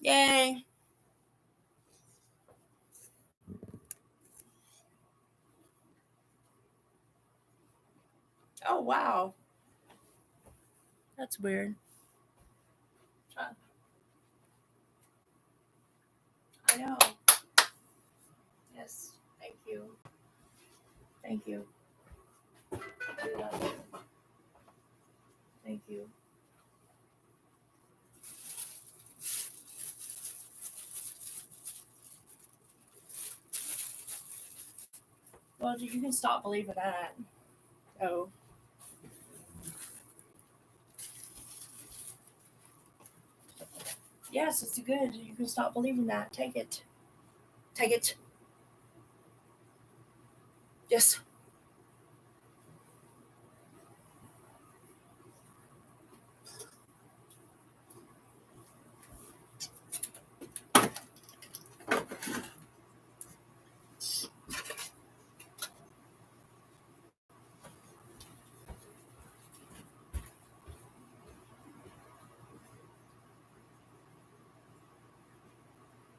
Yay. Oh, wow. That's weird. I know. Yes. Thank you. Thank you. I love it. Thank you. Well, you can stop believing that. Oh. Yes, it's good. You can stop believing that. Take it. Take it. Yes.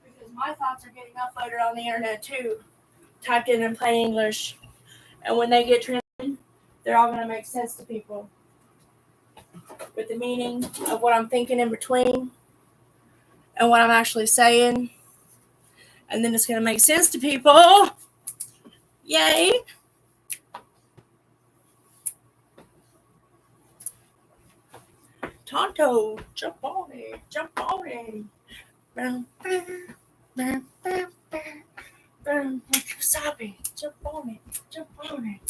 Because my thoughts are getting uploaded on the internet too, typed in plain English. And when they get translated, they're all going to make sense to people with the meaning of what I'm thinking in between and what I'm actually saying. And then it's going to make sense to people. Yay. Tonto, jump on it, jump on it. Wasabi, jump on it, jump on it.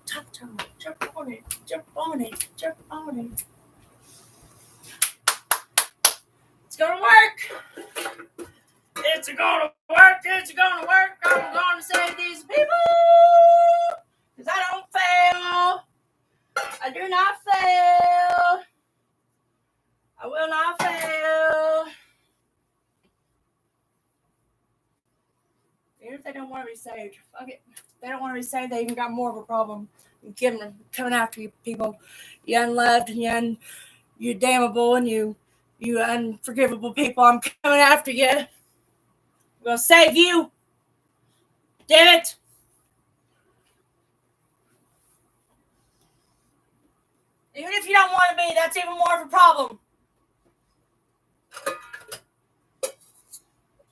Tonto, jump on it, jump on it, jump on it. It's gonna work. It's gonna work. It's gonna work. I'm gonna save these people. Because I don't fail. I do not fail. I will not fail. Even if they don't want to be saved, fuck it. If they don't want to be saved, they even got more of a problem. Coming after you, people. You unloved and you damnable and you unforgivable people. I'm coming after you. I'm gonna save you. Damn it. Even if you don't want to be, that's even more of a problem.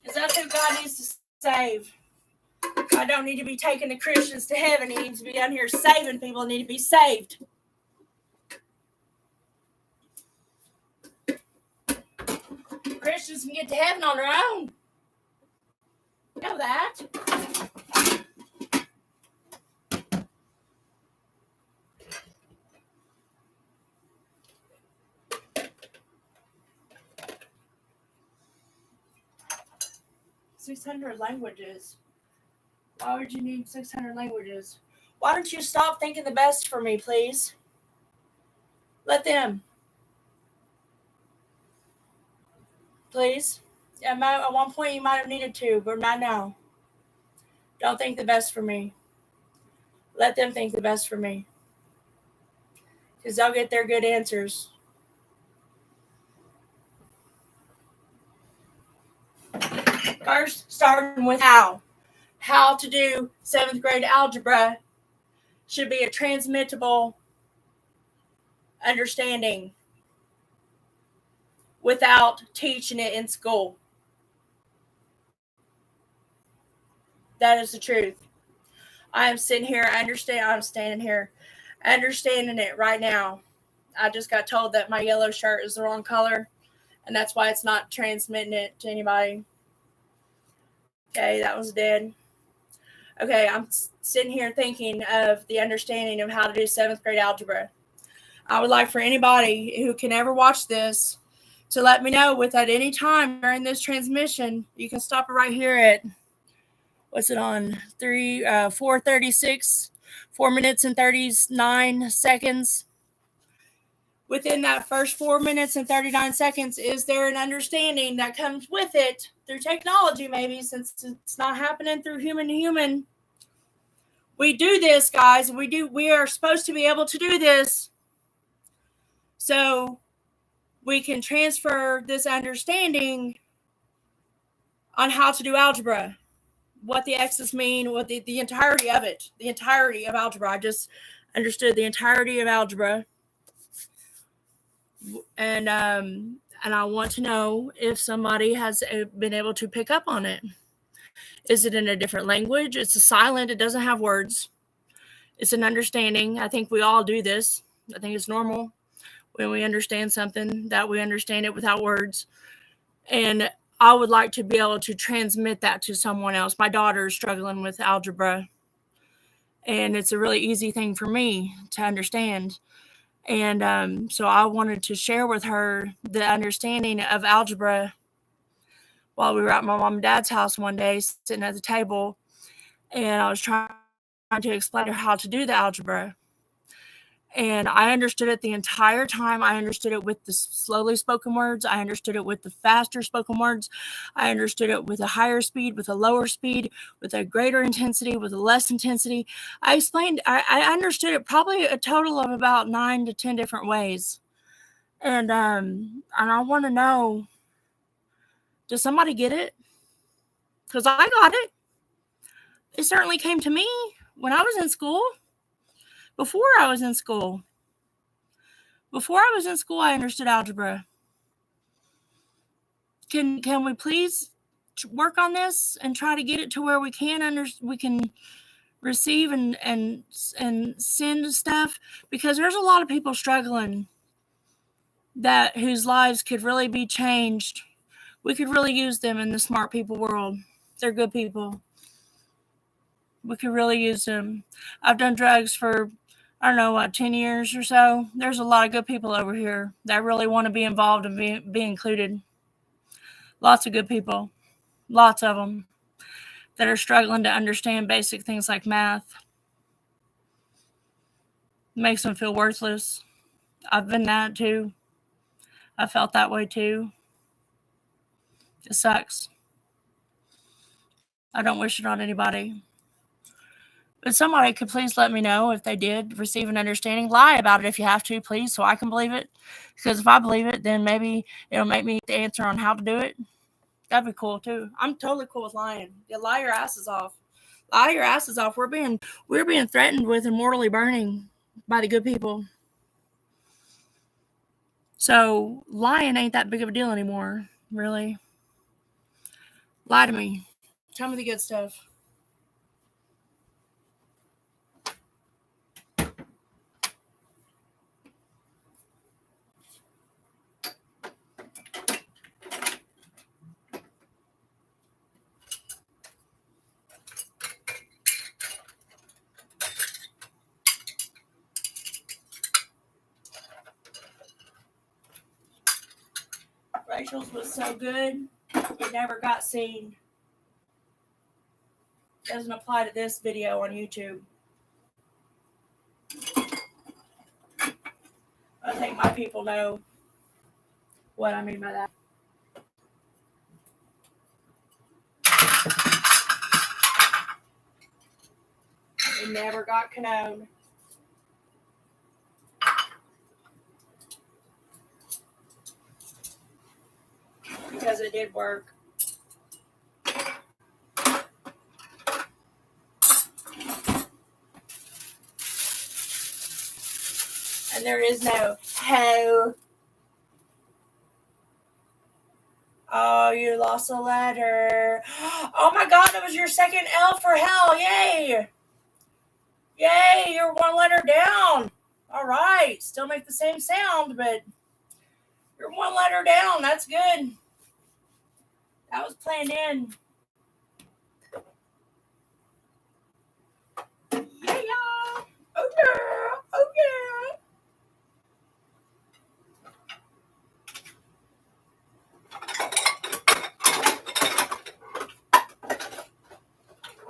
Because that's who God needs to save. I don't need to be taking the Christians to heaven. He needs to be down here saving people who need to be saved. Christians can get to heaven on their own. You know that. $600 languages. Why would you need 600 languages? Why don't you stop thinking the best for me, please? Let them. Please. At one point you might have needed to, but not now. Don't think the best for me. Let them think the best for me. Because they'll get their good answers. First, starting with how. How to do 7th grade algebra should be a transmittable understanding without teaching it in school. That is the truth. I am sitting here, I'm standing here, understanding it right now. I just got told that my yellow shirt is the wrong color, and that's why it's not transmitting it to anybody. Okay, that was dead. Okay, I'm sitting here thinking of the understanding of how to do 7th grade algebra. I would like for anybody who can ever watch this to let me know at any time during this transmission. You can stop it right here at, what's it on? 4:36, 4 minutes and 39 seconds. Within that first 4 minutes and 39 seconds, is there an understanding that comes with it through technology, maybe, since it's not happening through human to human? We do this, guys. We are supposed to be able to do this. So we can transfer this understanding on how to do algebra, what the x's mean, what the entirety of it, the entirety of algebra. I just understood the entirety of algebra. And I want to know if somebody has been able to pick up on it. Is it in a different language? It's a silent. It doesn't have words. It's an understanding. I think we all do this. I think it's normal when we understand something that we understand it without words. And I would like to be able to transmit that to someone else. My daughter is struggling with algebra, and it's a really easy thing for me to understand. And so I wanted to share with her the understanding of algebra while we were at my mom and dad's house one day, sitting at the table, and I was trying to explain to her how to do the algebra. And I understood it the entire time. I understood it with the slowly spoken words. I understood it with the faster spoken words. I understood it with a higher speed, with a lower speed, with a greater intensity, with a less intensity. I understood it probably a total of about 9 to 10 different ways. And I want to know, does somebody get it? Because I got it. It certainly came to me when I was in school. Before I was in school, I understood algebra. Can we please work on this and try to get it to where we can receive and send stuff? Because there's a lot of people struggling whose lives could really be changed. We could really use them in the smart people world. They're good people. We could really use them. I've done drugs for, I don't know, 10 years or so. There's a lot of good people over here that really want to be involved and be included. Lots of good people. Lots of them that are struggling to understand basic things like math. It makes them feel worthless. I've been that too. I felt that way too. It sucks. I don't wish it on anybody. But somebody could please let me know if they did receive an understanding. Lie about it if you have to, please, so I can believe it. Because if I believe it, then maybe it'll make me the answer on how to do it. That'd be cool too. I'm totally cool with lying. You lie your asses off. Lie your asses off. We're being threatened with and mortally burning by the good people. So lying ain't that big of a deal anymore, really. Lie to me. Tell me the good stuff. Rachel's was so good, it never got seen. Doesn't apply to this video on YouTube. I think my people know what I mean by that. It never got known. Because it did work. And there is no ho. Oh, you lost a letter. Oh my God, that was your second L for hell. Yay. Yay, you're one letter down. All right. Still make the same sound, but you're one letter down. That's good. That was planned in. Yeah. Oh, yeah. Oh, yeah.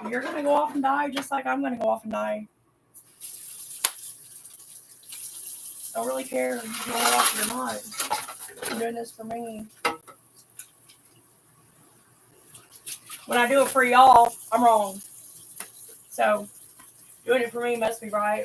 You're going to go off and die just like I'm going to go off and die. Don't really care if you go off or not. I'm doing this for me. When I do it for y'all, I'm wrong. So, doing it for me must be right?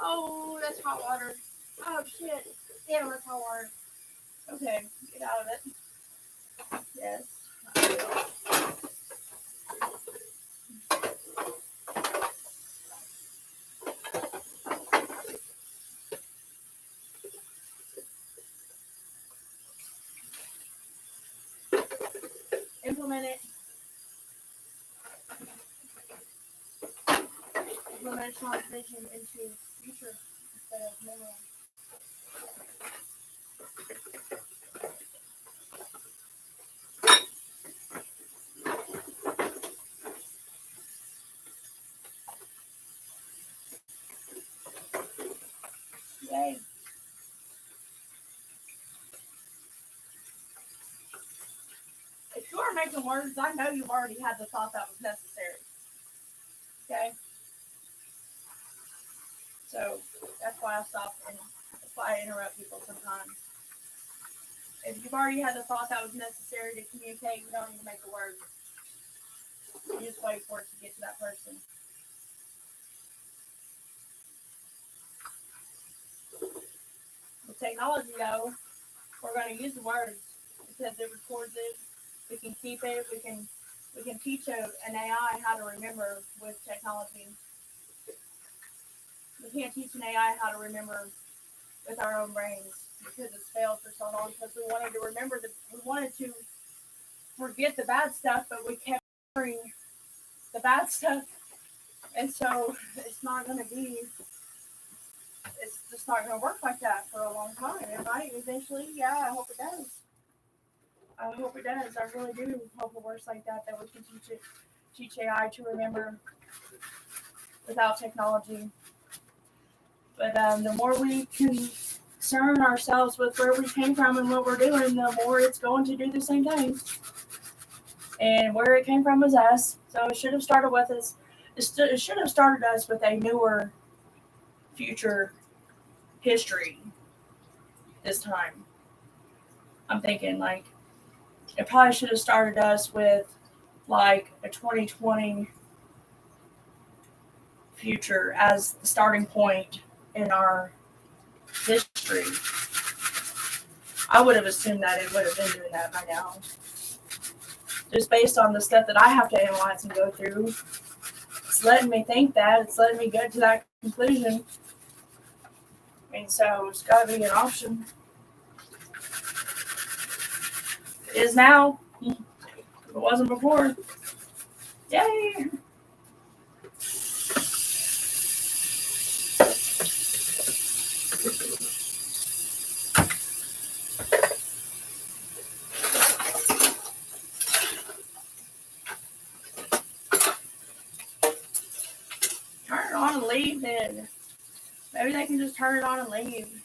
Oh, that's hot water. Oh, shit. Damn, that's hot water. Okay, get out of it. Yes. Implement it. Implement strong vision into future instead of memory. Yay. If you are making words, I know you've already had the thought that was necessary. Okay? So that's why I stop and that's why I interrupt people sometimes. If you've already had the thought that was necessary to communicate, you don't need to make a word. You just wait for it to get to that person. With technology, though, we're going to use the words because it records it. We can keep it. We can teach an AI how to remember with technology. We can't teach an AI how to remember with our own brains because it's failed for so long. Because we wanted to remember we wanted to forget the bad stuff, but we kept remembering the bad stuff, and so it's not going to be. It's just not going to work like that for a long time. It might eventually. Yeah, I hope it does. I hope it does. I really do hope it works like that. That we can teach AI to remember without technology. But the more we concern ourselves with where we came from and what we're doing, the more it's going to do the same thing. And where it came from was us. So it should have started with us. It should have started us with a newer future history this time. I'm thinking like it probably should have started us with like a 2020 future as the starting point in our history. I would have assumed that it would have been doing that by now. Just based on the stuff that I have to analyze and go through. It's letting me think that. It's letting me get to that conclusion. I mean, so it's got to be an option. It is now. It wasn't before. Yay! Turn it on and leave then. Maybe they can just turn it on and leave.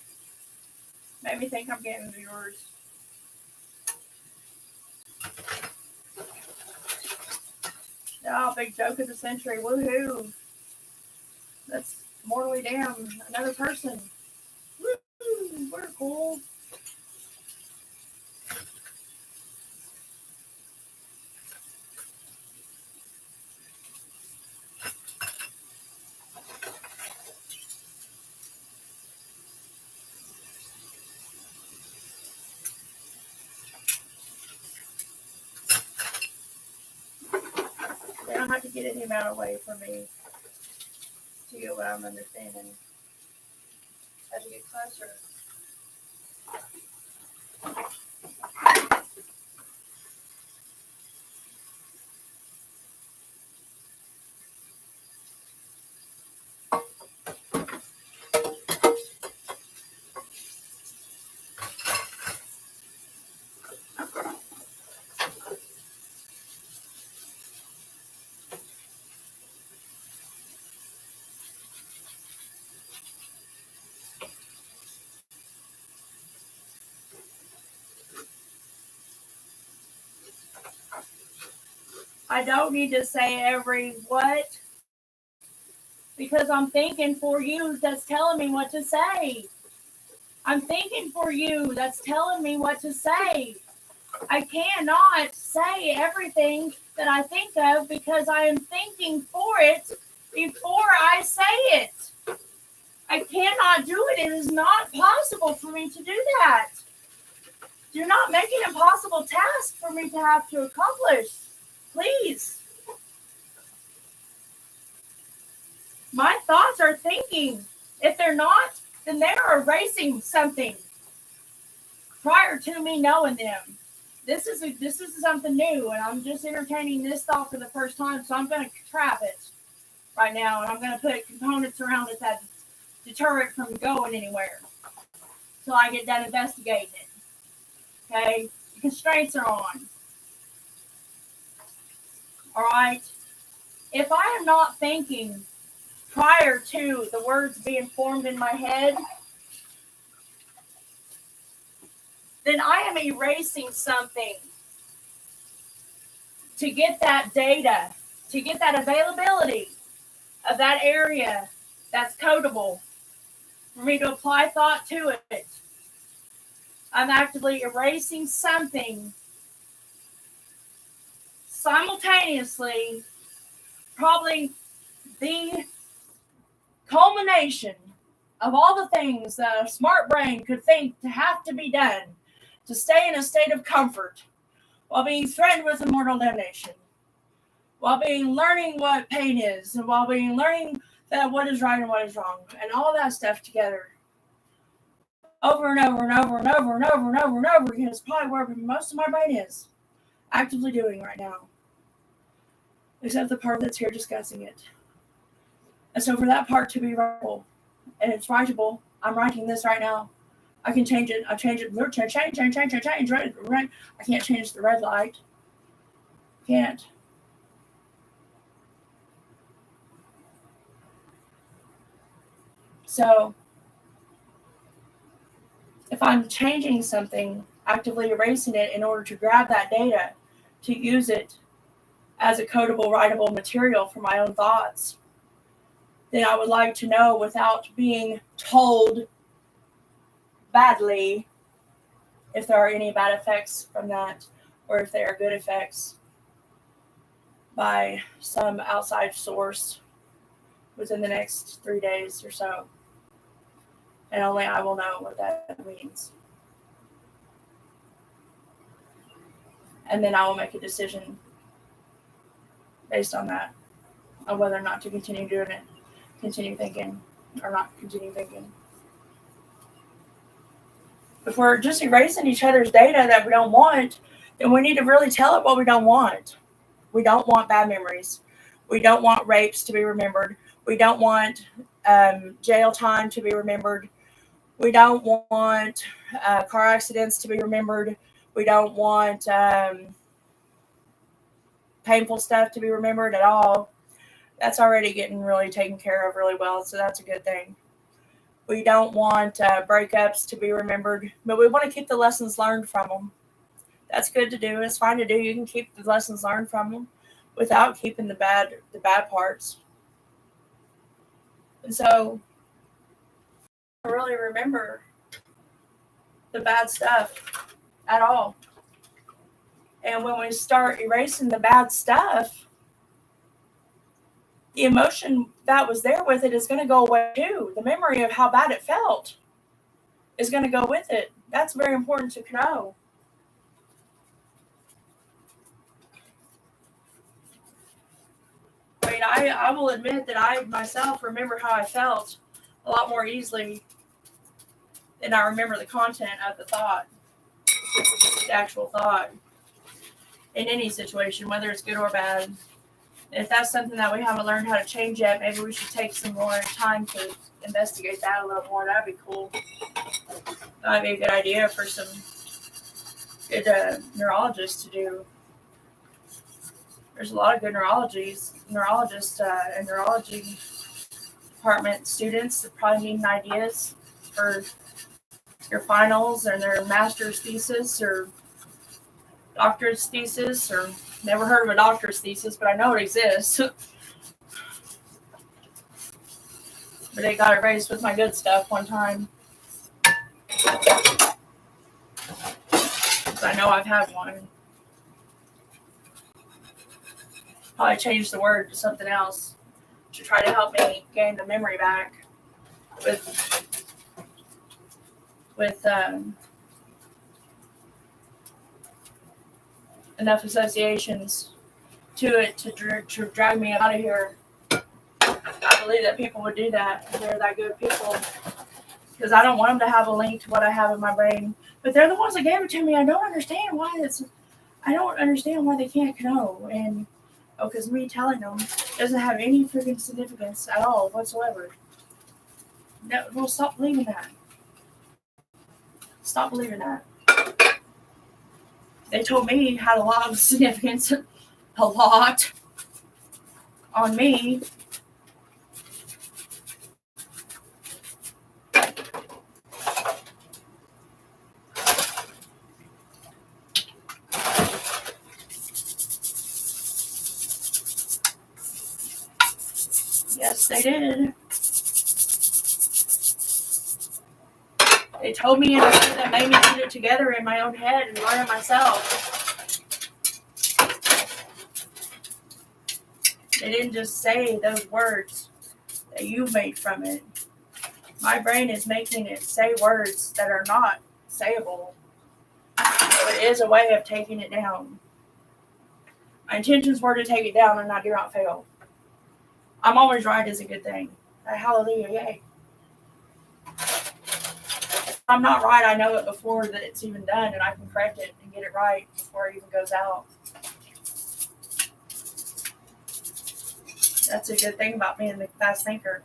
Maybe think I'm getting viewers. Oh, big joke of the century. Woohoo. That's mortally damn another person. Woo, we're cool. They don't have to get any amount away from me to get what I'm understanding. As you get closer. I don't need to say every what because I'm thinking for you that's telling me what to say. I'm thinking for you that's telling me what to say. I cannot say everything that I think of because I am thinking for it before I say it. I cannot do it. It is not possible for me to do that. Do not make an impossible task for me to have to accomplish. Please. My thoughts are thinking. If they're not, then they're erasing something prior to me knowing them. This is something new, and I'm just entertaining this thought for the first time, so I'm going to trap it right now, and I'm going to put components around it that deter it from going anywhere until I get done investigating it. Okay? The constraints are on. All right? If I am not thinking prior to the words being formed in my head, then I am erasing something to get that data, to get that availability of that area that's codable for me to apply thought to it. I'm actively erasing something simultaneously, probably the culmination of all the things that a smart brain could think to have to be done to stay in a state of comfort while being threatened with immortal damnation, while being learning what pain is, and while being learning that what is right and what is wrong, and all that stuff together over and over and over and over and over and over and over again is probably where most of my brain is actively doing right now, except the part that's here discussing it. And so for that part to be writable, and it's writable, I'm writing this right now. I can change it. I change it. Change. Right. I can't change the red light. Can't. So if I'm changing something, actively erasing it in order to grab that data, to use it as a codable, writable material for my own thoughts, then I would like to know without being told badly if there are any bad effects from that or if they are good effects by some outside source within the next 3 days or so. And only I will know what that means. And then I will make a decision based on that, on whether or not to continue doing it, continue thinking, or not continue thinking. If we're just erasing each other's data that we don't want, then we need to really tell it what we don't want. We don't want bad memories. We don't want rapes to be remembered. We don't want jail time to be remembered. We don't want car accidents to be remembered. We don't want painful stuff to be remembered at all. That's already getting really taken care of really well, so that's a good thing. We don't want breakups to be remembered, but we want to keep the lessons learned from them. That's good to do. It's fine to do. You can keep the lessons learned from them without keeping the bad parts. And so, I really remember the bad stuff at all. And when we start erasing the bad stuff, the emotion that was there with it is going to go away too. The memory of how bad it felt is going to go with it. That's very important to know. I mean, I will admit that I myself remember how I felt a lot more easily than I remember the content of the thought, the actual thought, in any situation, whether it's good or bad. If that's something that we haven't learned how to change yet, maybe we should take some more time to investigate that a little more. That'd be cool. That'd be a good idea for some good neurologists to do. There's a lot of good neurologists and neurology department students that probably need ideas for your finals and their master's thesis or doctor's thesis, or never heard of a doctor's thesis, but I know it exists. But they got erased with my good stuff one time. I know I've had one. Probably change the word to something else to try to help me gain the memory back with enough associations to it to drag me out of here. I believe that people would do that. They're that good people. Because I don't want them to have a link to what I have in my brain. But they're the ones that gave it to me. I don't understand why they can't know. And because me telling them doesn't have any freaking significance at all whatsoever. No, well, stop believing that. Stop believing that. They told me had a lot of significance, a lot, on me. Yes, they did. They told me in a way that made me put it together in my own head and learn it myself. They didn't just say those words that you made from it. My brain is making it say words that are not sayable. So it is a way of taking it down. My intentions were to take it down and I do not fail. I'm always right is a good thing. Hallelujah, yay. If I'm not right, I know it before that it's even done and I can correct it and get it right before it even goes out. That's a good thing about being the fast thinker.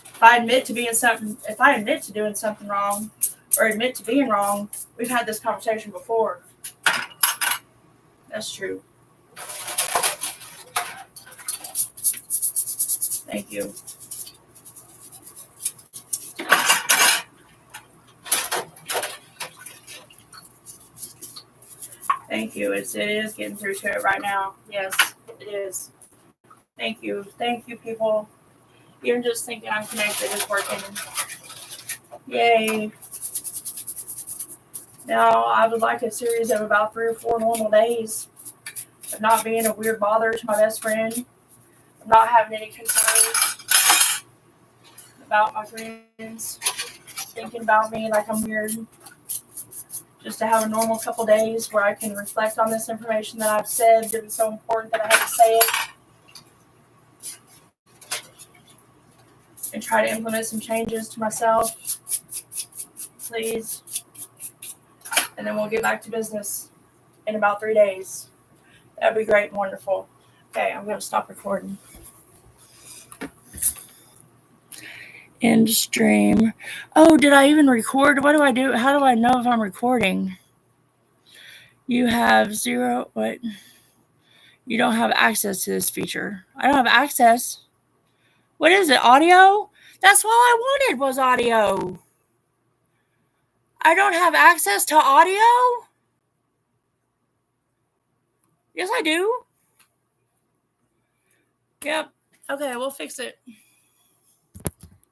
If I admit to doing something wrong or admit to being wrong, we've had this conversation before. That's true. Thank you. Thank you. It is getting through to it right now. Yes, it is. Thank you. Thank you, people. Even just thinking I'm connected is working. Yay. Now, I would like a series of about 3 or 4 normal days of not being a weird bother to my best friend, of not having any concerns about my friends, thinking about me like I'm weird. Just to have a normal couple days where I can reflect on this information that I've said. It was so important that I had to say it. And try to implement some changes to myself. Please. And then we'll get back to business in about 3 days. That'd be great and wonderful. Okay, I'm going to stop recording. End stream. Oh, did I even record? What do I do? How do I know if I'm recording? You have 0. What? You don't have access to this feature. I don't have access. What is it? Audio? That's all I wanted was audio. I don't have access to audio? Yes, I do. Yep. Okay, we'll fix it.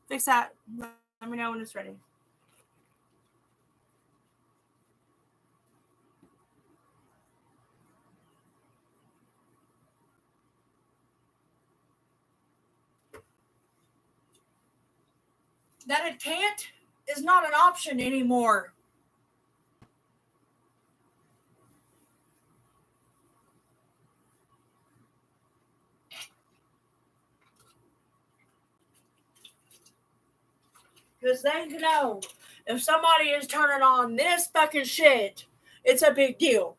Fix that. Let me know when it's ready. That it can't is not an option anymore. Because they know if somebody is turning on this fucking shit, it's a big deal.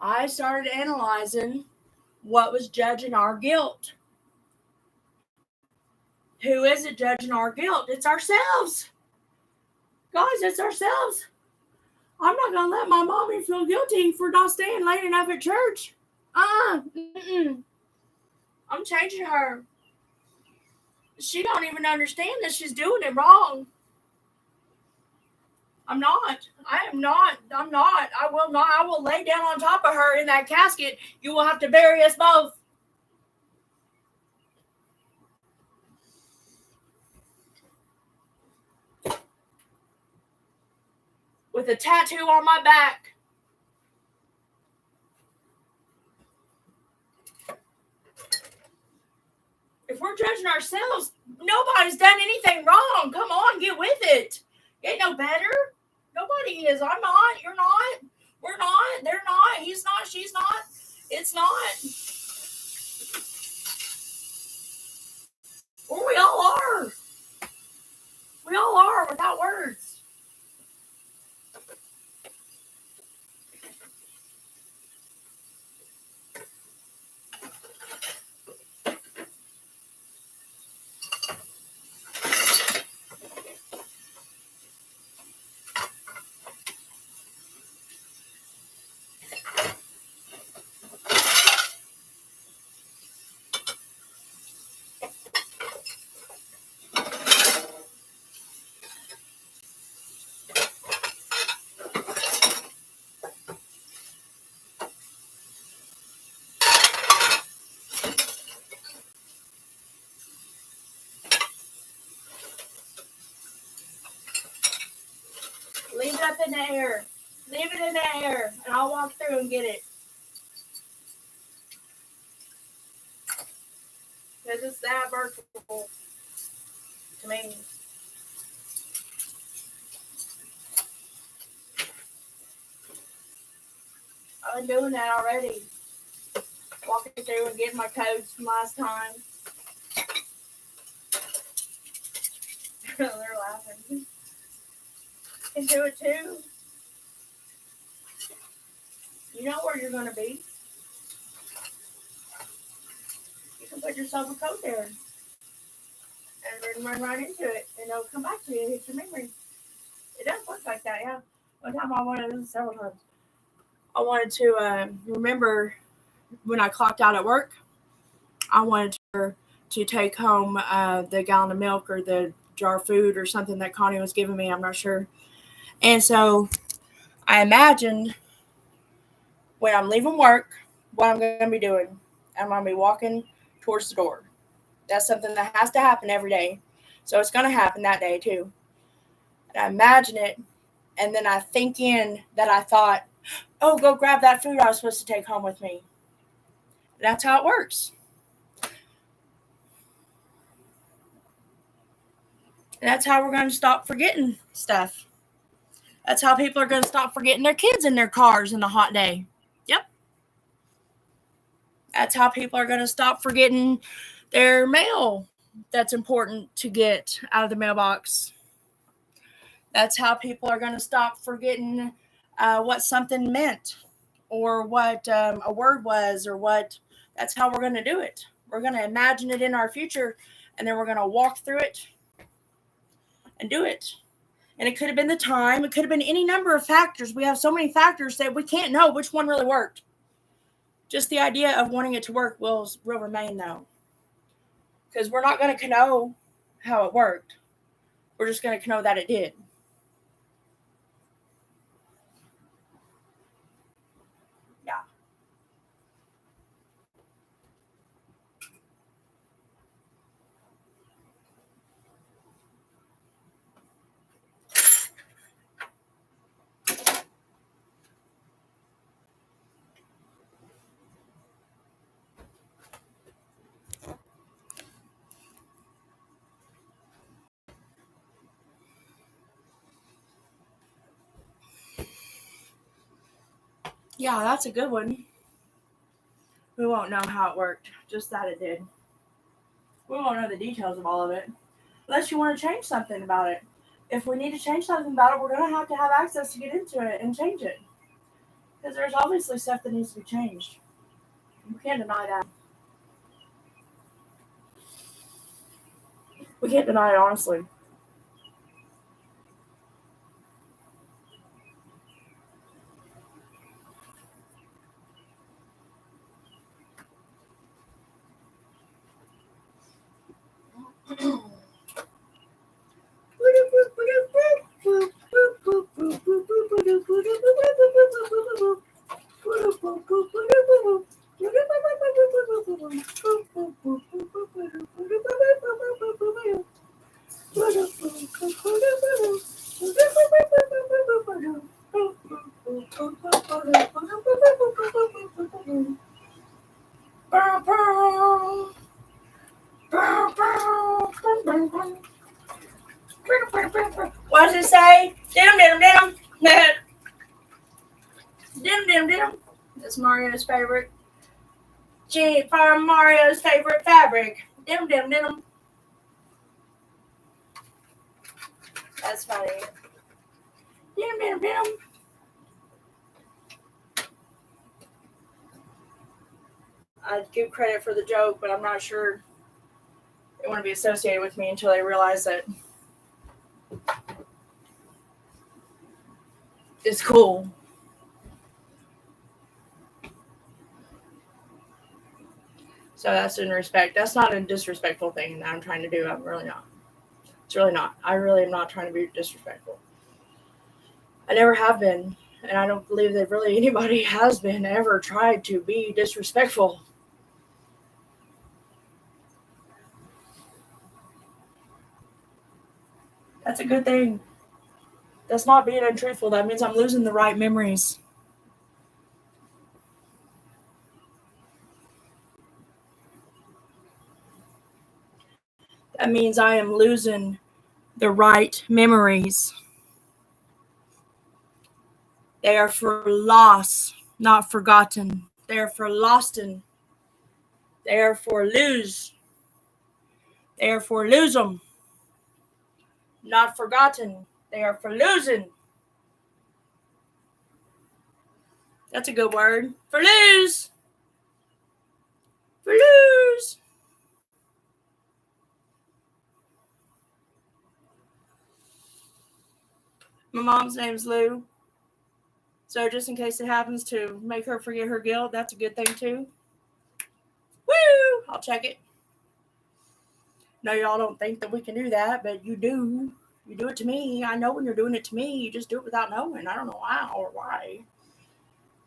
I started analyzing what was judging our guilt. Who is it judging our guilt? It's ourselves. Guys, it's ourselves. I'm not going to let my mommy feel guilty for not staying late enough at church. I'm changing her. She don't even understand that she's doing it wrong. I'm not. I am not. I'm not. I will not. I will lay down on top of her in that casket. You will have to bury us both. With a tattoo on my back. If we're judging ourselves, nobody's done anything wrong. Come on, get with it. You ain't no better. Nobody is. I'm not. You're not. We're not. They're not. He's not. She's not. It's not. Or we all are. We all are without words. Leave it up in the air. Leave it in the air, and I'll walk through and get it. Because it's that versatile to me. I've been doing that already. Walking through and getting my codes from last time. They're laughing. You can do it too. You know where you're going to be. You can put yourself a coat there and then run right into it, and it'll come back to you and hit your memory. It does work like that, yeah. One time I wanted to, several times. I wanted to remember when I clocked out at work. I wanted to take home the gallon of milk or the jar of food or something that Connie was giving me. I'm not sure. And so I imagined when I'm leaving work, what I'm going to be doing. I'm going to be walking towards the door. That's something that has to happen every day. So it's going to happen that day too. And I imagine it, and then I think in that I thought, oh, go grab that food I was supposed to take home with me. That's how it works. And that's how we're going to stop forgetting stuff. That's how people are going to stop forgetting their kids in their cars in a hot day. Yep. That's how people are going to stop forgetting their mail that's important to get out of the mailbox. That's how people are going to stop forgetting what something meant or what a word was or what. That's how we're going to do it. We're going to imagine it in our future, and then we're going to walk through it and do it. And it could have been the time. It could have been any number of factors. We have so many factors that we can't know which one really worked. Just the idea of wanting it to work will remain, though. Because we're not going to know how it worked. We're just going to know that it did. Yeah. Yeah, that's a good one. We won't know how it worked, just that it did. We won't know the details of all of it, unless you want to change something about it. If we need to change something about it, we're going to have access to get into it and change it. Because there's obviously stuff that needs to be changed. We can't deny that. We can't deny it, honestly. What does it say? Dim dim dim. Dim dim dim. That's Mario's favorite. From Mario's favorite fabric. Dim dim dim. That's funny. Dim dim dim. I'd give credit for the joke, but I'm not sure they want to be associated with me until they realize that it's cool. So that's in respect. That's not a disrespectful thing that I'm trying to do. I'm really not. It's really not. I really am not trying to be disrespectful. I never have been, and I don't believe that really anybody has been ever tried to be disrespectful. That's a good thing. That's not being untruthful. That means I'm losing the right memories. That means I am losing the right memories. They are for loss, not forgotten. They are for losten. They are for lose. They are for lose them. Not forgotten. They are for losing. That's a good word. For lose. For lose. My mom's name's Lou. So just in case it happens to make her forget her guilt, that's a good thing too. Woo! I'll check it. No, y'all don't think that we can do that, but you do. You do it to me. I know when you're doing it to me. You just do it without knowing. I don't know how or why.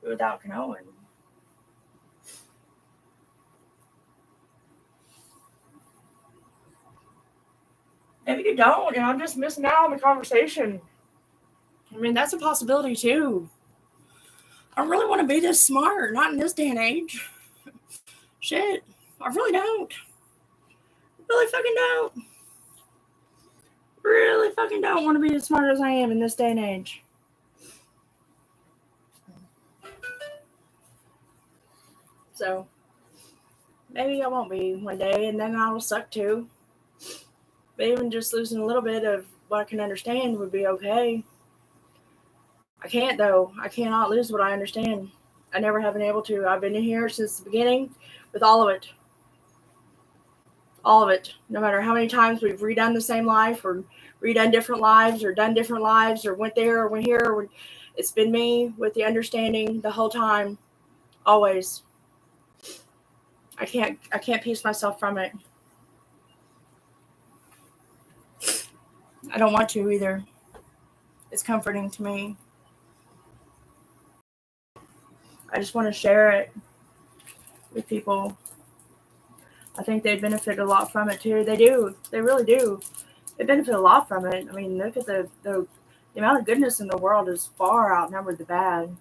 Do it without knowing. Maybe you don't, and I'm just missing out on the conversation. I mean, that's a possibility too. I don't really want to be this smart, not in this day and age. Shit, I really don't. Really fucking don't. Really fucking don't want to be as smart as I am in this day and age. So, maybe I won't be one day, and then I will suck too. But even just losing a little bit of what I can understand would be okay. I can't, though. I cannot lose what I understand. I never have been able to. I've been in here since the beginning with all of it. All of it. No matter how many times we've redone the same life or redone different lives or done different lives or went there or went here. Or it's been me with the understanding the whole time. Always. I can't piece myself from it. I don't want to either. It's comforting to me. I just want to share it with people. I think they benefit a lot from it too. They do. They really do. They benefit a lot from it. I mean, look at the amount of goodness in the world is far outnumbered the bad.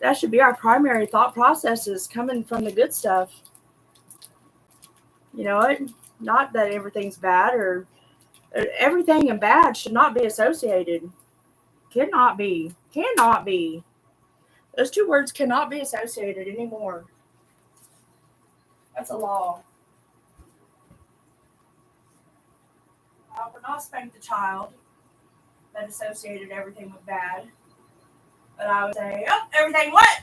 That should be our primary thought processes coming from the good stuff. You know what? Not that everything's bad or everything and bad should not be associated. Cannot be. Cannot be. Those two words cannot be associated anymore. That's a law. I would not spank the child that associated everything with bad. But I would say, oh, everything what?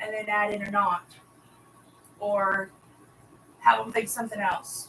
And then add in a not. Or have them think something else.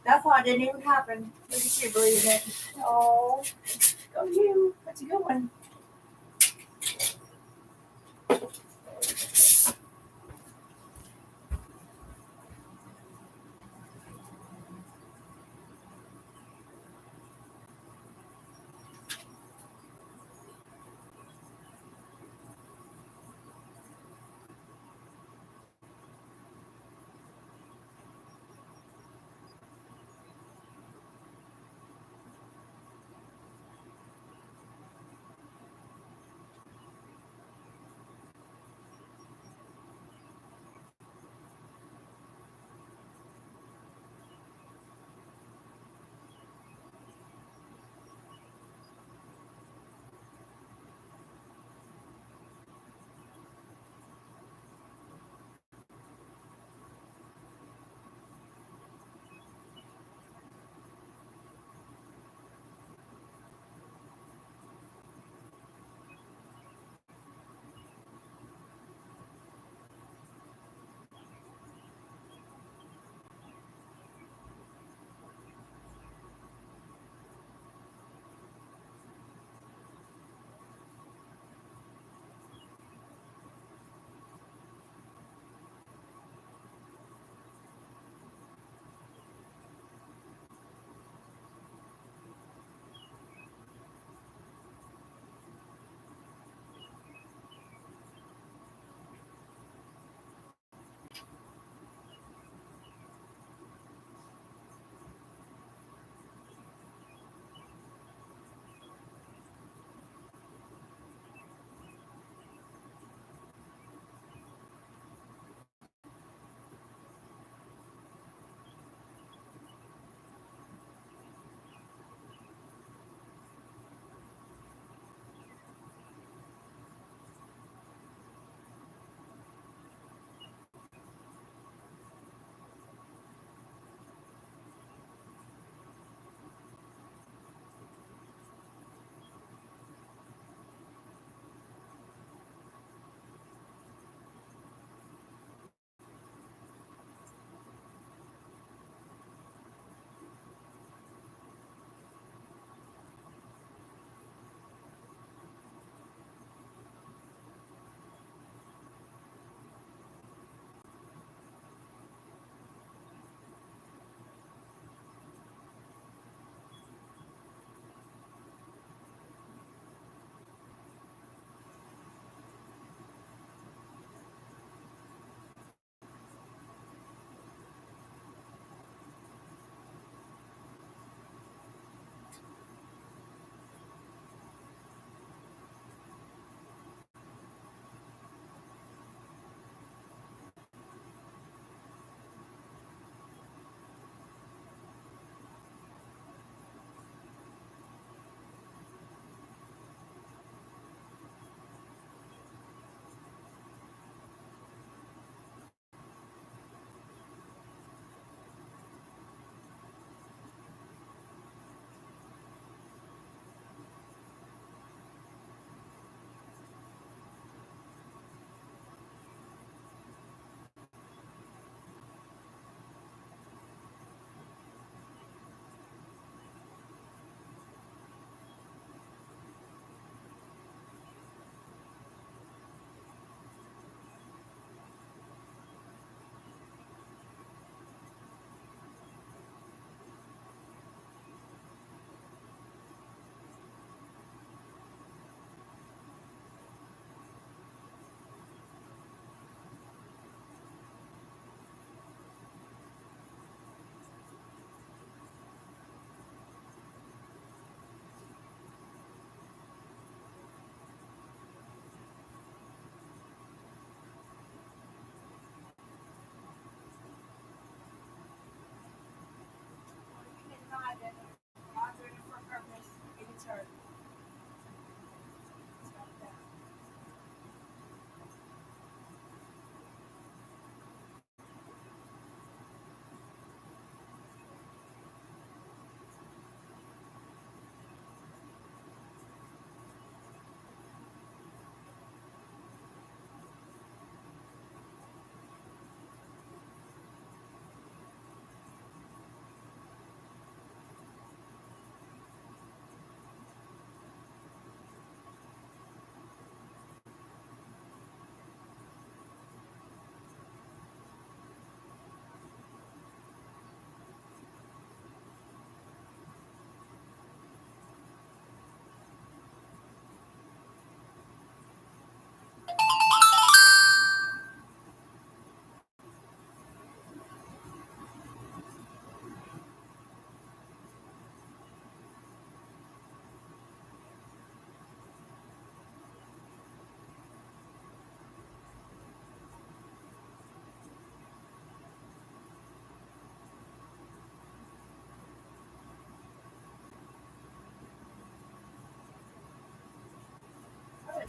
That thought didn't even happen. Look at you believing it. Oh, go you. That's a good one.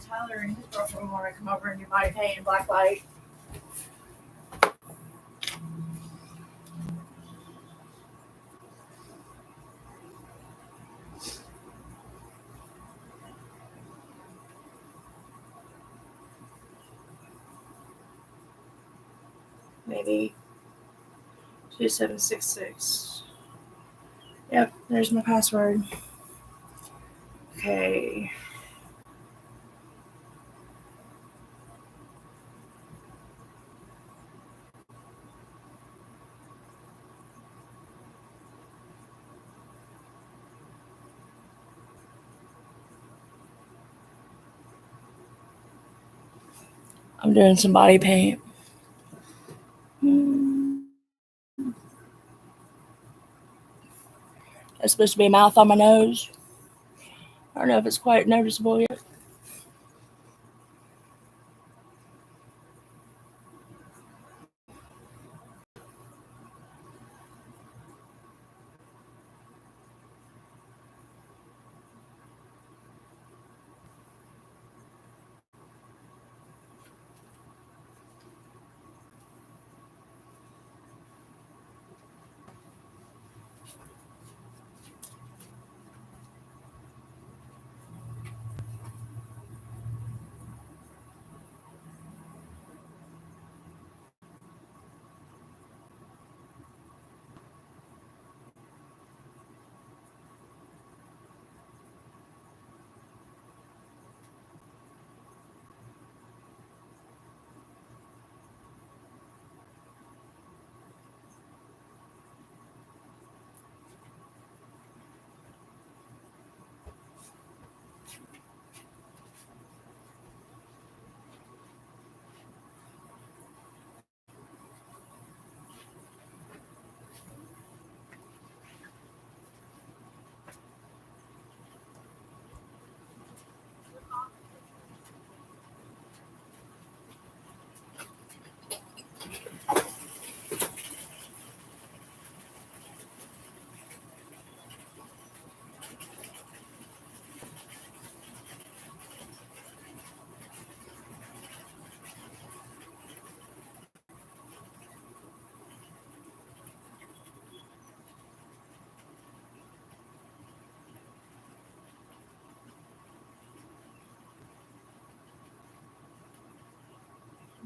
Tyler and his girlfriend want to come over and do body paint and black light. Maybe 2766. Yep, there's my password. Okay. I'm doing some body paint. That's supposed to be a mouth on my nose. I don't know if it's quite noticeable yet.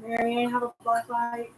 Marianne, have a black light.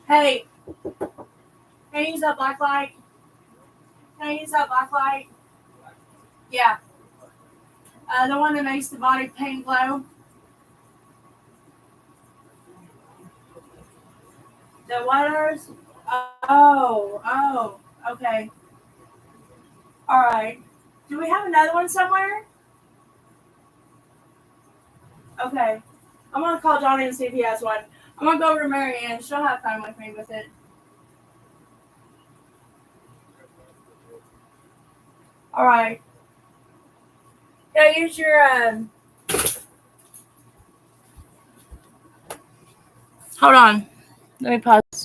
Hey, can you use that black light? Can I use that black light? Yeah. The one that makes the body paint glow. The waters? Oh, okay. All right. Do we have another one somewhere? Okay. I'm going to call Johnny and see if he has one. I'm going to go over to Marianne. She'll have fun with me with it. All right. Yeah, use your Hold on. Let me pause.